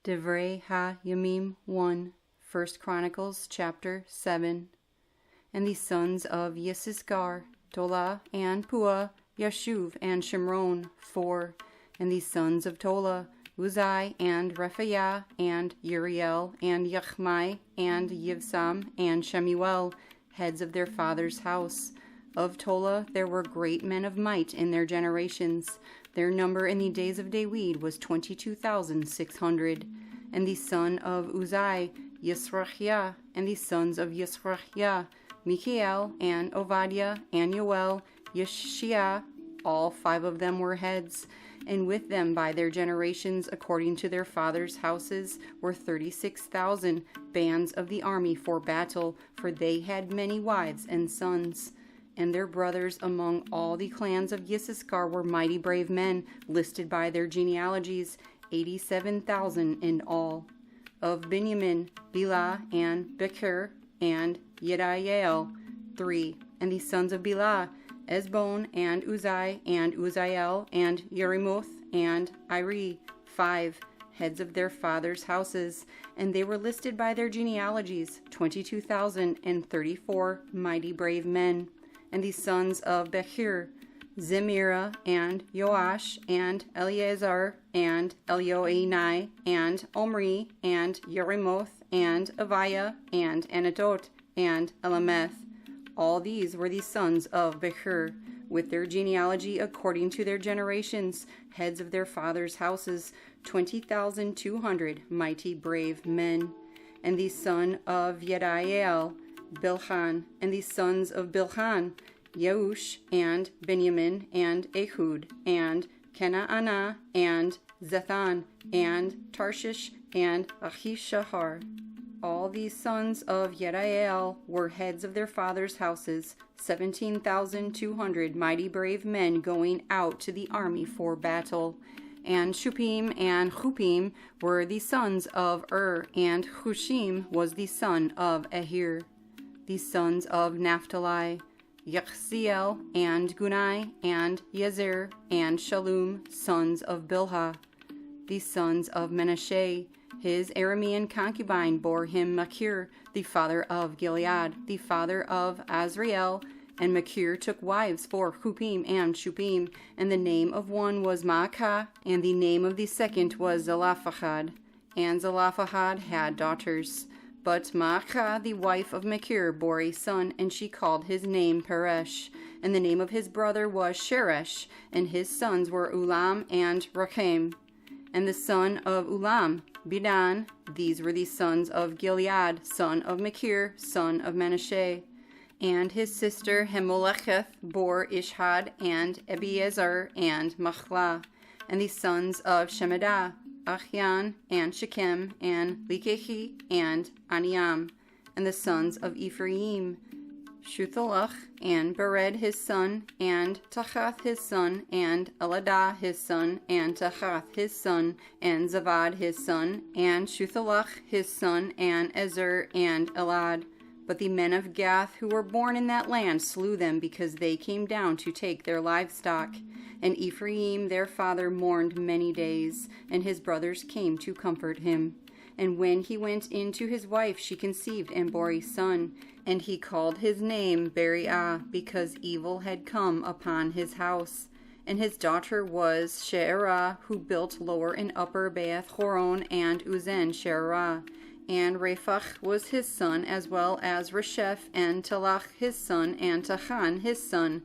Divrei ha'Yamim1, 1 Chronicles chapter 7. And the sons of Yissaskar, Tola and Puah, Yashuv and Shimron, 4. And the sons of Tola, Uzai and Rephaiah and Uriel and Yachmai and Yivsam and Shemuel, heads of their father's house. Of Tola there were great men of might in their generations. Their number in the days of David was 22,600. And the son of Uzai, Yisrachiah, and the sons of Yisrachiah, Michael and Ovadiah and Yoel, Yeshia, all 5 of them were heads. And with them by their generations, according to their fathers' houses, were 36,000 bands of the army for battle, for they had many wives and sons. And their brothers among all the clans of Yissaskar were mighty brave men, listed by their genealogies, 87,000 in all. Of Binyamin, Bela and Becher and Yediael, 3. And the sons of Bela, Ezbon and Uzai and Uzziel and Yerimoth and Iri, 5, heads of their fathers' houses, and they were listed by their genealogies, 22,034 mighty brave men. And the sons of Becher, Zemira and Joash and Eleazar and Elioenai and Omri and Yerimoth and Aviah and Anadot and Elameth. All these were the sons of Becher, with their genealogy according to their generations, heads of their fathers' houses, 20,200 mighty brave men. And the son of Yediael, Bilhan, and the sons of Bilhan, Yeush and Binyamin and Ehud and Kenaanah and Zethan and Tarshish and Ahishahar. All these sons of Yediael were heads of their fathers' houses, 17,200 mighty brave men going out to the army for battle. And Shupim and Chupim were the sons of and Hushim was the son of Ahir. The sons of Naphtali, Yachziel and Gunai and Yezer and Shalom, sons of Bilhah. The sons of Menashsheh, his Aramean concubine bore him Machir, the father of Gilead, the father of Azrael. And Machir took wives for Chupim and Shupim, and the name of one was Maacah, and the name of the second was Zelophehad. And Zelophehad had daughters. But Maacah, the wife of Machir, bore a son, and she called his name Peresh. And the name of his brother was Sheresh, and his sons were Ulam and Rachem. And the son of Ulam, Bidan. These were the sons of Gilead, son of Machir, son of Menashsheh. And his sister Hemolecheth bore Ishhad and Ebiezer and Machlah. And the sons of Shemidah, Achyan and Shechem and Likehi and Aniam. And the sons of Ephraim, Shuthalach and Bered his son, and Tachath his son, and Eladah his son, and Tachath his son, and Zavad his son, and Shuthalach his son, and Ezer and Elad. But the men of Gath who were born in that land slew them, because they came down to take their livestock. And Ephraim their father mourned many days, and his brothers came to comfort him. And when he went in to his wife, she conceived and bore a son. And he called his name Beriah, because evil had come upon his house. And his daughter was Sheerah, who built lower and upper Beth Horon and Uzen Sheerah. And Rephach was his son, as well as Resheph, and Telach his son, and Tachan his son,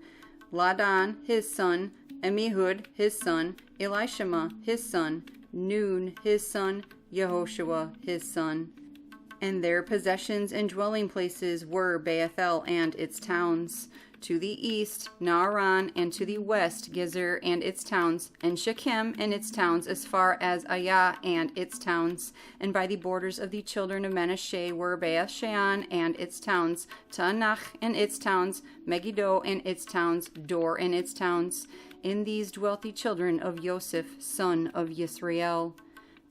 Ladan his son, Amihud his son, Elishama his son, Nun his son, Yahushua his son. And their possessions and dwelling places were Bethel and its towns. To the east, Naaran, and to the west, Gezer and its towns, and Shechem and its towns, as far as Ayah and its towns. And by the borders of the children of Menashsheh were Beth-shean and its towns, Taanach and its towns, Megiddo and its towns, Dor and its towns. In these dwelt the children of Joseph, son of Yisrael.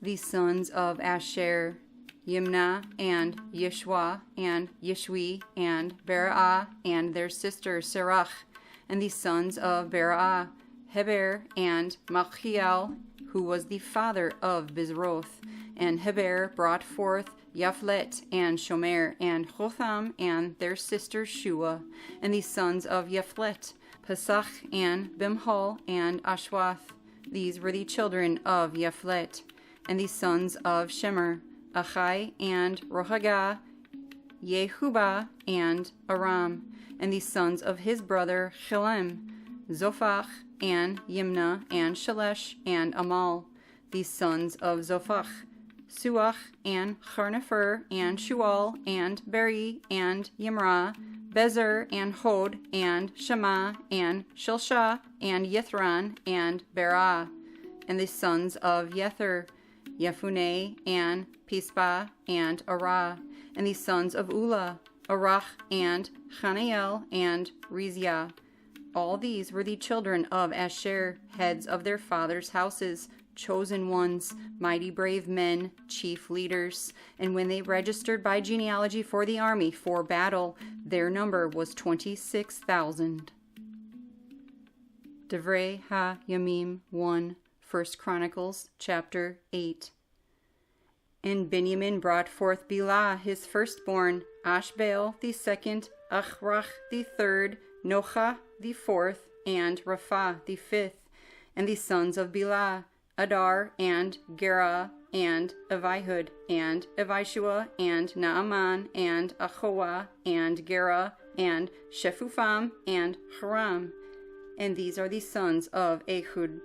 The sons of Asher, Yimnah and Yeshua and Yeshwi and Berah and their sister Serach. And the sons of Berah, Heber, and Malchiel, who was the father of Bizroth. And Heber brought forth Yaphlet, and Shomer, and Hotham, and their sister Shua. And the sons of Yaphlet, Pesach, and Bimhal, and Ashwath. These were the children of Yaphlet. And the sons of Shemer, Achai, and Rohagah, Yehuba, and Aram. And the sons of his brother Chelem, Zophach, and Yimnah, and Shalesh, and Amal. The sons of Zophach, Suach, and Charnefer, and Shual, and Beri, and Yimrah, Bezer, and Hod, and Shema, and Shilshah, and Yithran, and Berah. And the sons of Yether, Yephuneh, and Pispa, and Arah. And the sons of Ulah, Arach, and Chanael, and Rizia. All these were the children of Asher, heads of their fathers' houses, chosen ones, mighty brave men, chief leaders. And when they registered by genealogy for the army for battle, their number was 26,000. Divrei ha'Yamim1, 1 Chronicles, chapter 8. And Binyamin brought forth Bilah his firstborn, Ashbaal the second, Achrach the third, Nocha the fourth, and Rapha the fifth. And the sons of Bilah, Adar, and Gera, and Avihud, and Avishua, and Naaman, and Ahoah, and Gera, and Shephufam, and Haram. And these are the sons of Ehud.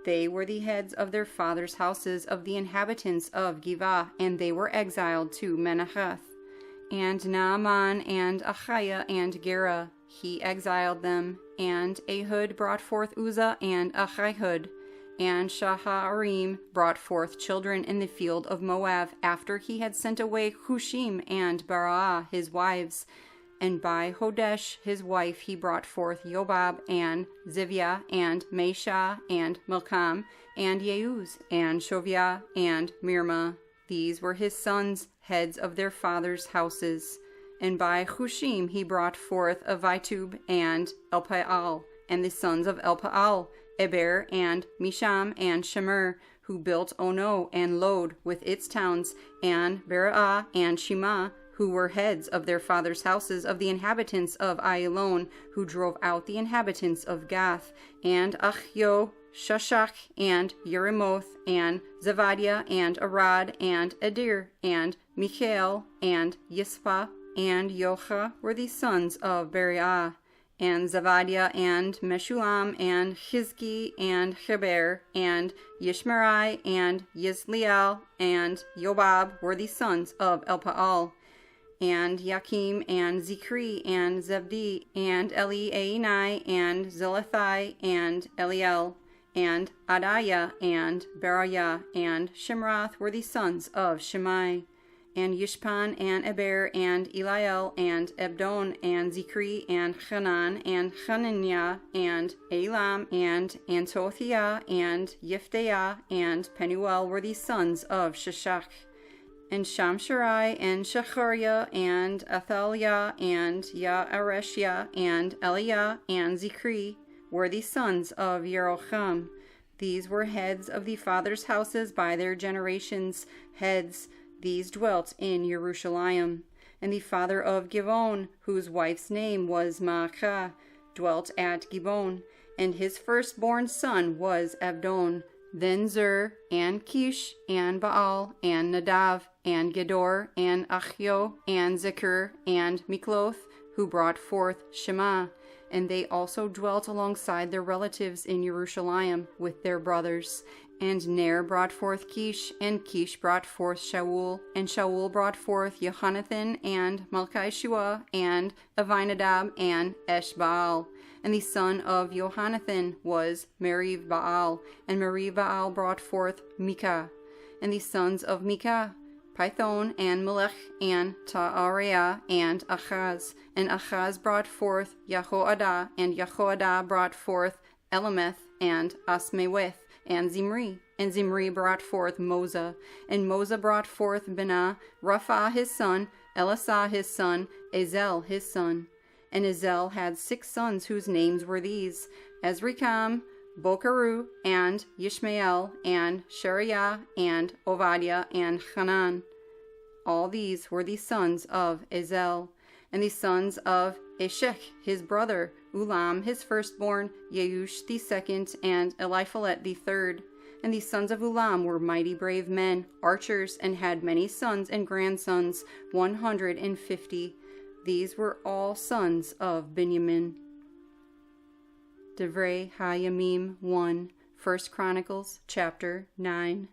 They were the heads of their fathers' houses of the inhabitants of Givah, and they were exiled to Manasseh. And Naaman, and Achiah, and Gera, he exiled them. And Ehud brought forth Uzzah, and Achihud. And Shaharaim brought forth children in the field of Moab, after he had sent away Hushim and Barah his wives. And by Hodesh his wife he brought forth Yobab, and Zivia, and Mesha, and Milcam, and Yeuz, and Shoviah, and Mirma. These were his sons, heads of their fathers' houses. And by Hushim he brought forth Avitub, and Elpaal. And the sons of Elpaal, Eber, and Misham, and Shemer, who built Ono, and Lod, with its towns, and Berah, and Shema, who were heads of their fathers' houses of the inhabitants of Ayalon, who drove out the inhabitants of Gath, and Achio, Shashach, and Yerimoth, and Zevadiah, and Arad, and Edir, and Michael, and Yispa, and Yocha were the sons of Beriah. And Zevadiah, and Meshulam, and Chizki, and Heber, and Yishmerai, and Yisliel, and Yobab were the sons of Elpaal. And Yakim, and Zikri, and Zebdi, and Eliainai, and Zelathai, and Eliel, and Adiah, and Beriah, and Shimrath were the sons of Shimei. And Yishpan, and Eber, and Eliel, and Ebdon, and Zikri, and Hanan, and Hananiah, and Elam, and Antothiah, and Yiphtaiah, and Penuel were the sons of Sheshach. And Shamsharai, and Shechariah, and Athaliah, and Ya'areshia, and Eliah, and Zikri were the sons of Yerocham. These were heads of the fathers' houses by their generations, heads. These dwelt in Jerusalem. And the father of Givon, whose wife's name was Maacah, dwelt at Gibon. And his firstborn son was Abdon. Then Zur, and Kish, and Baal, and Nadav, and Gedor, and Achio, and Zechur, and Mikloth, who brought forth Shema. And they also dwelt alongside their relatives in Jerusalem with their brothers. And Ner brought forth Kish, and Kish brought forth Shaul, and Shaul brought forth Yohanathan, and Malchishua, and Avinadab, and Eshbaal. And the son of Yohanathan was Merib-Baal, and Merib-Baal brought forth Micah. And the sons of Micah, Python, and Melech, and Ta'areah, and Achaz. And Achaz brought forth Jehoadah, and Jehoadah brought forth Elameth, and Asmaweth, and Zimri. And Zimri brought forth Moza. And Moza brought forth Benah, Rapha his son, Elisah his son, Ezel his son. And Ezel had 6 sons whose names were these: Ezrikam, Bokeru, and Yishmael, and Shariah, and Ovadiah, and Hanan. All these were the sons of Ezel. And the sons of Eshek, his brother, Ulam, his firstborn, Yeush the second, and Eliphalet the third. And the sons of Ulam were mighty brave men, archers, and had many sons and grandsons, 150. These were all sons of Binyamin. Dibrey ha'Yamim1, 1 Chronicles, chapter 9.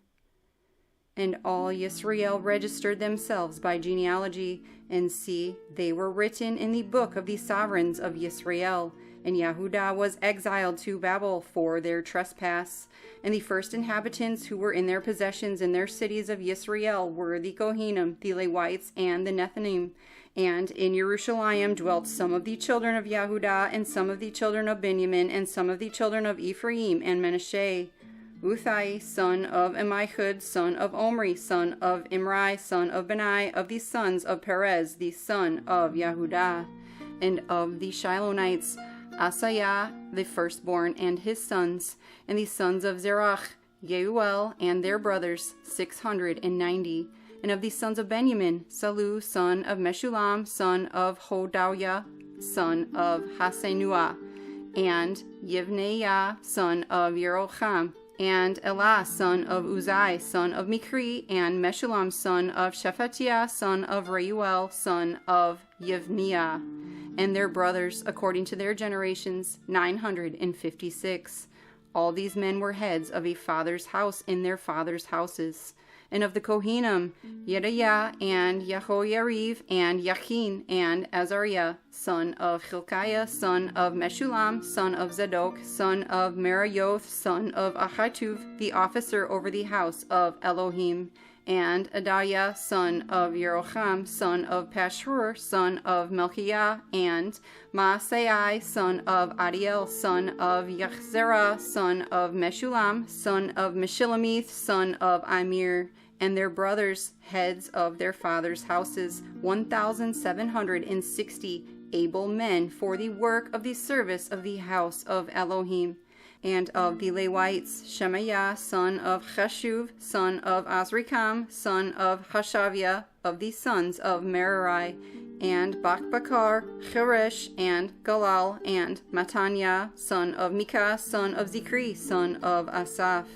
And all Yisrael registered themselves by genealogy, and see, they were written in the book of the sovereigns of Yisrael. And Yahudah was exiled to Babel for their trespass. And the first inhabitants who were in their possessions in their cities of Yisrael were the Kohanim, the Levites, and the Nethinim. And in Jerusalem dwelt some of the children of Yahudah, and some of the children of Binyamin, and some of the children of Ephraim and Menashsheh. Uthai, son of Amihud, son of Omri, son of Imri, son of Benai, of the sons of Perez, the son of Yahudah. And of the Shilonites, Asaiah, the firstborn, and his sons, and the sons of Zerach, Yeuel, and their brothers, 690. And of the sons of Benjamin, Salu, son of Meshullam, son of Hodawiah, son of Hasenuah, and Yivneiah, son of Yeroham, and Elah, son of Uzai, son of Mikri, and Meshullam, son of Shephatiah, son of Reuel, son of Yivniah, and their brothers, according to their generations, 956. All these men were heads of a father's house in their father's houses. And of the Kohanim, Yedaiah, and Yehoyariv, and Yachin, and Azariah, son of Hilkiah, son of Meshullam, son of Zadok, son of Merayoth, son of Ahituv, the officer over the house of Elohim, and Adaiah, son of Yeroham, son of Pashur, son of Melchiah, and Maasai, son of Adiel, son of Yachzerah, son of Meshullam, son of Meshilemith, son of Amir, and their brothers, heads of their fathers' houses, 1,760 able men for the work of the service of the house of Elohim. And of the Levites, Shemaiah, son of Cheshuv, son of Azrikam, son of Hashaviah, of the sons of Merari, and Bakbakar, Cheresh, and Galal, and Mataniah, son of Micah, son of Zikri, son of Asaph,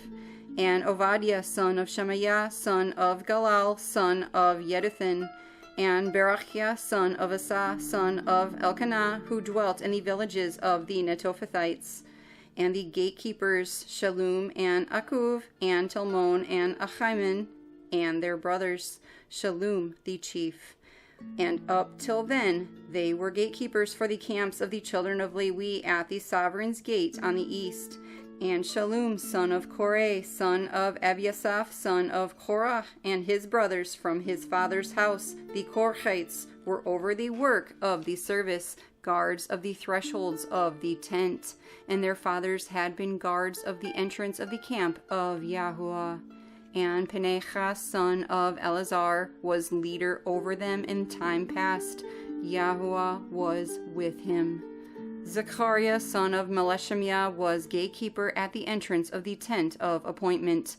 and Ovadiah, son of Shemaiah, son of Galal, son of Yeduthan, and Berachiah, son of Asa, son of Elkanah, who dwelt in the villages of the Netophathites, and the gatekeepers, Shallum, and Akuv, and Talmon, and Achiman, and their brothers, Shallum the chief. And up till then they were gatekeepers for the camps of the children of Lewi at the sovereign's gate on the east. And Shallum, son of Korah, son of Abiasaph, son of Korah, and his brothers from his father's house, the Korhites, were over the work of the service, guards of the thresholds of the tent, and their fathers had been guards of the entrance of the camp of Yahuah. And Pinechas, son of Eleazar, was leader over them in time past. Yahuah was with him. Zechariah, son of Meleshemiah, was gatekeeper at the entrance of the tent of appointment.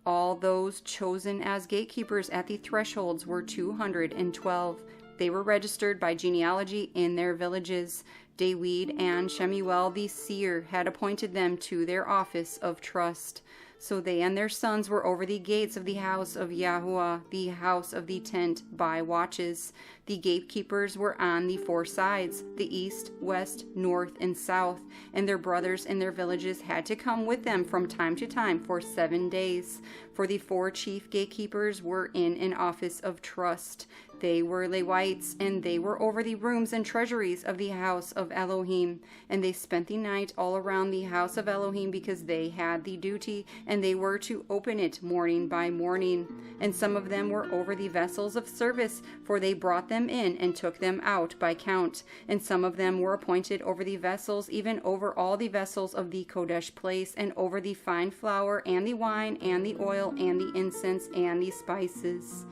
All those chosen as gatekeepers at the thresholds were 212. They were registered by genealogy in their villages. David and Shemuel the seer had appointed them to their office of trust. So they and their sons were over the gates of the house of Yahuah, the house of the tent, by watches. The gatekeepers were on the four sides, the east, west, north, and south, and their brothers in their villages had to come with them from time to time for 7 days. For the four chief gatekeepers were in an office of trust. They were Levites, and they were over the rooms and treasuries of the house of Elohim. And they spent the night all around the house of Elohim, because they had the duty, and they were to open it morning by morning. And some of them were over the vessels of service, for they brought them in and took them out by count. And some of them were appointed over the vessels, even over all the vessels of the Kodesh place, and over the fine flour, and the wine, and the oil, and the incense, and the spices.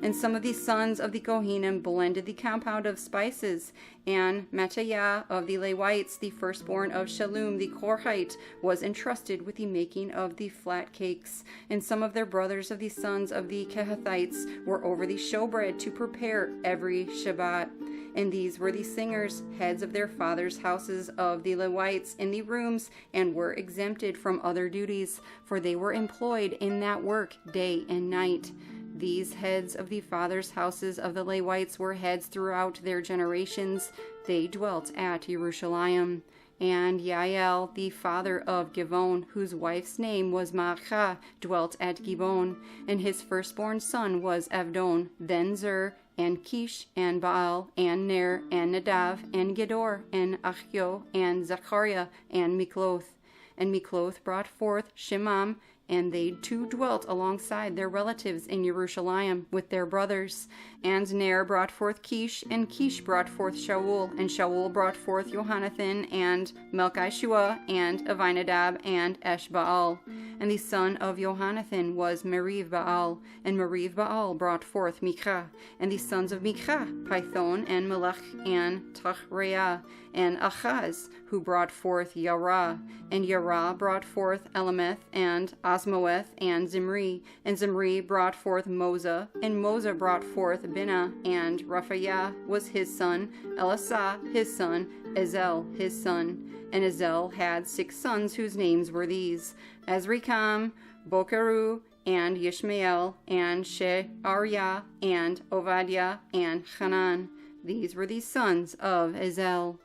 And some of the sons of the Kohanim blended the compound of spices, and Mattaniah of the Levites, the firstborn of Shallum the Korhite, was entrusted with the making of the flat cakes. And some of their brothers of the sons of the Kehathites were over the showbread to prepare every Shabbat. And these were the singers, heads of their fathers' houses of the Levites in the rooms, and were exempted from other duties, for they were employed in that work day and night. These heads of the fathers' houses of the Levites were heads throughout their generations. They dwelt at Jerusalem. And Yael, the father of Givon, whose wife's name was Maachah, dwelt at Givon. And his firstborn son was Adon, then Zer, and Kish, and Baal, and Ner, and Nadav, and Gedor, and Achio, and Zachariah, and Mikloth. And Mikloth brought forth Shemam, and they too dwelt alongside their relatives in Jerusalem with their brothers. And Ner brought forth Kish, and Kish brought forth Shaul, and Shaul brought forth Jonathan, and Melchishua, and Avinadab, and Eshbaal. And the son of Jonathan was Merib-Baal, and Merib-Baal brought forth Mikah. And the sons of Mikah, Pithon, and Melech, and Tachreah, and Achaz, who brought forth Yarah. And Yarah brought forth Elameth, and Asmoeth, and Zimri. And Zimri brought forth Moza, and Moza brought forth Binah, and Raphael was his son, Elisah his son, Ezel his son. And Ezel had 6 sons whose names were these: Azrikam, Bokeru, and Yishmael, and She'ariah, and Ovadiah, and Hanan. These were the sons of Ezel.